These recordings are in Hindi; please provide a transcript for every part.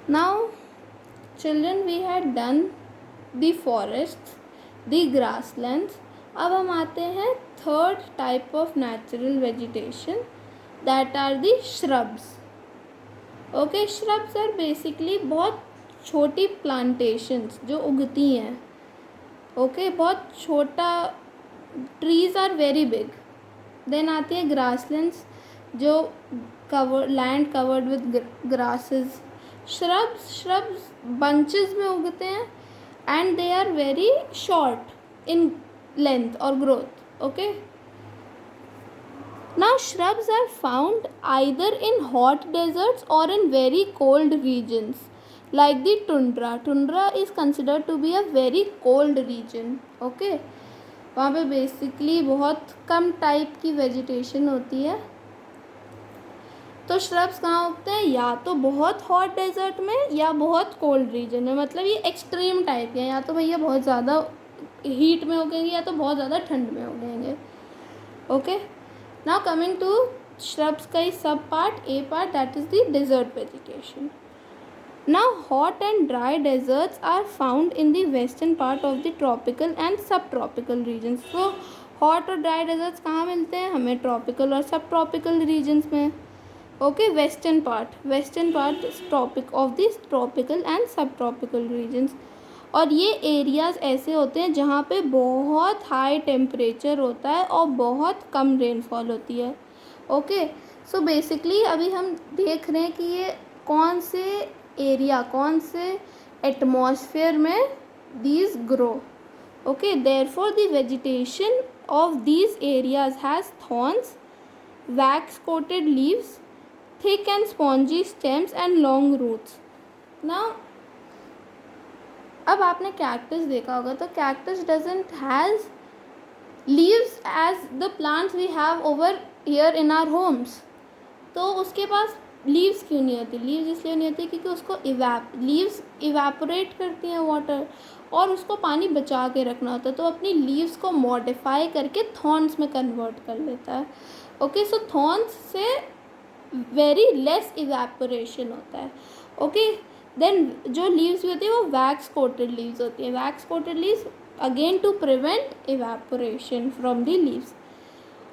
Now, children, we had done the forests, the grasslands. अब हम आते हैं third type of natural vegetation, that are the shrubs. Okay, shrubs are basically बहुत छोटी प्लांटेशंस जो उगती हैं. ओके, बहुत छोटा. Trees are very big. Then आती है ग्रासलैंड्स जो land covered with grasses. Shrubs bunches में उगते हैं and they are very short in length और growth. Okay, now shrubs are found either in hot deserts or in very cold regions like the tundra. Tundra is considered to be a very cold region. Okay, वहाँ पे बेसिकली बहुत कम टाइप की वेजिटेशन होती है. तो श्रब्स कहाँ उगते हैं? या तो बहुत हॉट डेजर्ट में या बहुत कोल्ड रीजन में. मतलब ये एक्सट्रीम टाइप के हैं, या तो भैया बहुत ज़्यादा हीट में उगेंगे या तो बहुत ज़्यादा ठंड में उगेंगे. Okay, now coming to shrubs का subpart, A part, that is the desert vegetation. Now hot and dry deserts are found in the western part of the tropical and subtropical regions. So hot और dry deserts कहाँ मिलते हैं हमें? tropical और subtropical regions में. Okay, western part is tropic of the tropical and subtropical regions. और ये एरियाज़ ऐसे होते हैं जहाँ पे बहुत हाई टेम्परेचर होता है और बहुत कम रेनफॉल होती है. ओके, सो बेसिकली अभी हम देख रहे हैं कि ये कौन से एरिया, कौन से एटमॉस्फेयर में these grow. Okay, therefore the vegetation of these areas has thorns, wax coated leaves, thick and spongy stems and long roots. Now अब आपने कैक्टस देखा होगा, तो cactus doesn't has leaves as the plants we have over here in our homes. तो उसके पास लीव्स क्यों नहीं होती? लीव्स इसलिए नहीं होती क्योंकि उसको लीव्स इवेपोरेट करती हैं वाटर, और उसको पानी बचा के रखना होता है. तो अपनी लीव्स को मॉडिफाई करके थॉर्न्स में कन्वर्ट कर लेता है. ओके, सो थॉर्न्स से वेरी लेस इवेपोरेशन होता है. ओके, देन जो लीव्स भी होती है वो वैक्स कोटेड लीव्स होती हैं. Wax coated leaves again to prevent evaporation from the leaves.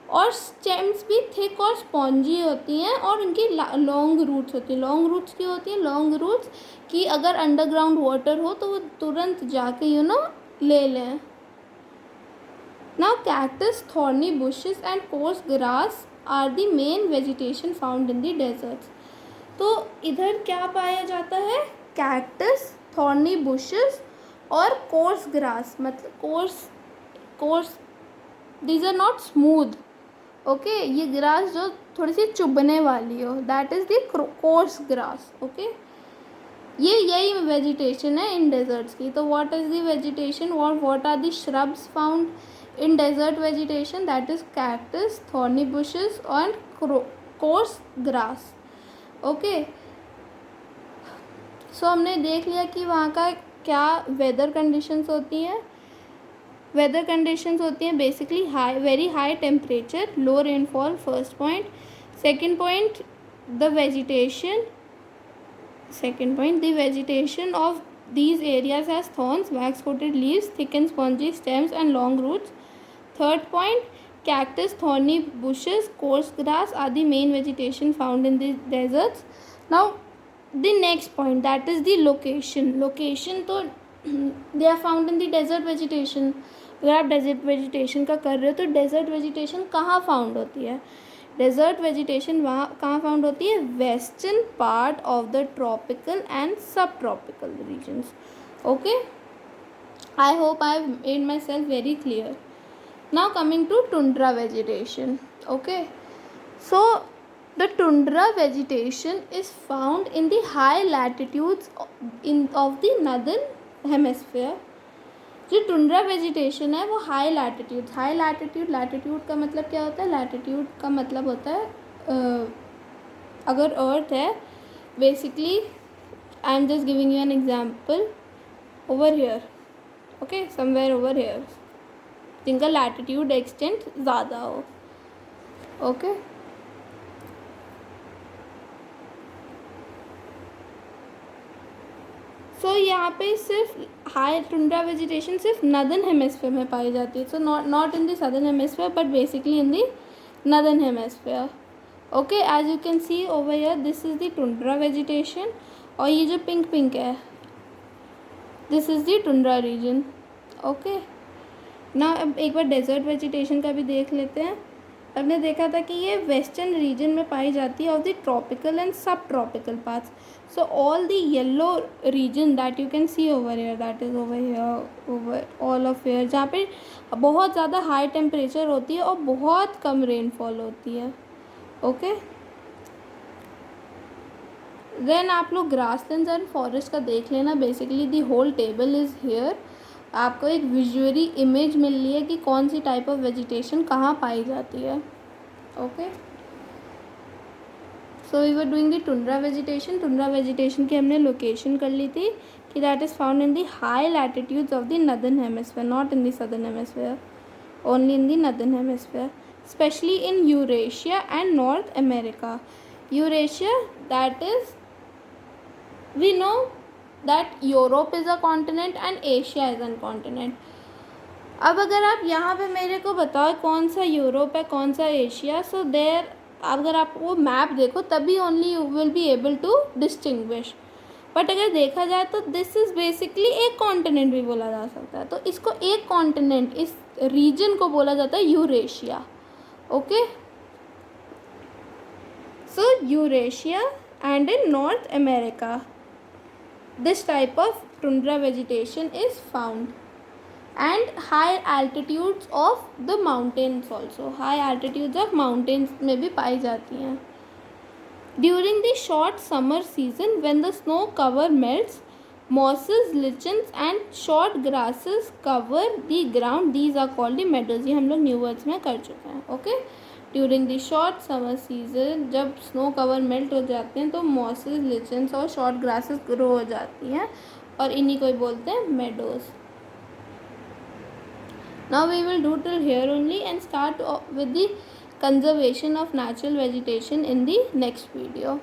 और स्टेम्स भी थिक और स्पॉन्जी होती हैं और उनकी लॉन्ग रूट्स होती हैं. लॉन्ग रूट्स क्यों होती हैं? लॉन्ग रूट्स कि अगर अंडरग्राउंड वाटर हो तो वो तुरंत जाके ले लें. Now cactus, thorny bushes and coarse grass are the main vegetation found in the deserts. तो इधर क्या पाया जाता है? कैक्टस, थॉर्नी बुशेस और कोर्स ग्रास. मतलब coarse these are not smooth. Okay, ये ग्रास जो थोड़ी सी चुभने वाली हो, that is the coarse grass. Okay, ये यही वेजिटेशन है इन डेजर्ट्स की. तो व्हाट इज़ द वेजिटेशन और what are the shrubs found in desert vegetation? That is cactus, thorny bushes और कोर्स ग्रास. ओके, सो हमने देख लिया कि वहाँ का क्या वेदर कंडीशंस होती हैं. वेदर कंडीशंस होती हैं basically very high temperature, low rainfall, first point. Second point, the vegetation of these areas has thorns, wax coated leaves, thick and spongy stems and long roots. Third point, cactus, thorny bushes, coarse grass are the main vegetation found in the deserts. Now the next point, that is the location. तो they are found in the desert vegetation. अगर आप डेजर्ट वेजिटेशन का कर रहे हो तो डेजर्ट वेजिटेशन कहाँ फाउंड होती है? डेजर्ट वेजिटेशन वहाँ कहाँ फाउंड होती है? Western part of the tropical and subtropical regions. Okay, I hope I have made myself very clear. Now coming to tundra vegetation. Okay, so the tundra vegetation is found in the high latitudes of the northern hemisphere. जो टुंड्रा वेजिटेशन है वो हाई लैटिट्यूड का मतलब क्या होता है? लैटिट्यूड का मतलब होता है अगर अर्थ है, basically I am just giving you an example, over here. Okay, somewhere over here, जिनका लैटिट्यूड एक्सटेंट ज़्यादा हो. ओके, सो यहाँ पे सिर्फ हाई टुंड्रा वेजिटेशन सिर्फ नदर्न हेमिस्फीयर में पाई जाती है. So not in the southern hemisphere but basically in the northern hemisphere. Okay, as you can see over here this is the tundra vegetation. और ये जो पिंक पिंक है this is the tundra region. Okay, ना अब एक बार डेजर्ट वेजिटेशन का भी देख लेते हैं. हमने देखा था कि ये वेस्टर्न रीजन में पाई जाती है of the tropical and subtropical parts. So all the yellow region that you can see over here, that is over here, over all of here, जहाँ पे बहुत ज़्यादा हाई टेम्परेचर होती है और बहुत कम रेनफॉल होती है. ओके, देन आप लोग ग्रासलैंड्स एंड फॉरेस्ट का देख लेना. Basically the whole table is here. आपको एक विजुअली इमेज मिल रही है कि कौन सी टाइप ऑफ वेजिटेशन कहाँ पाई जाती है. Okay, so we were doing the tundra vegetation. Tundra vegetation की हमने लोकेशन कर ली थी कि that is found in the high latitudes of the northern hemisphere, not in the southern hemisphere, only in the northern hemisphere, especially in Eurasia and North America. Eurasia, that is we know that Europe is a continent and Asia is a continent. अब अगर आप यहाँ पे मेरे को बताओ कौन सा यूरोप है कौन सा एशिया, सो देयर अगर आप वो मैप देखो तभी only you will be able to distinguish. But अगर देखा जाए तो दिस इज़ बेसिकली एक कॉन्टिनेंट भी बोला जा सकता है. तो इसको एक कॉन्टिनेंट, इस रीजन को बोला जाता है Eurasia. Okay, so Eurasia and in north America this type of tundra vegetation is found, and high altitudes of the mountains also, high altitudes of mountains में भी पाई जाती हैं. During the short summer season when the snow cover melts, mosses, lichens and short grasses cover the ground. These are called the meadows. ये हम लोग न्यू वर्ड्स में कर चुके हैं. Okay, during the short summer season जब स्नो कवर मेल्ट हो जाते हैं तो मॉसेस, लिचन्स और शॉर्ट ग्रासेस ग्रो हो जाती हैं और इन्हीं को ही बोलते हैं meadows. Now we will do till here only and start with the conservation of natural vegetation in the next video.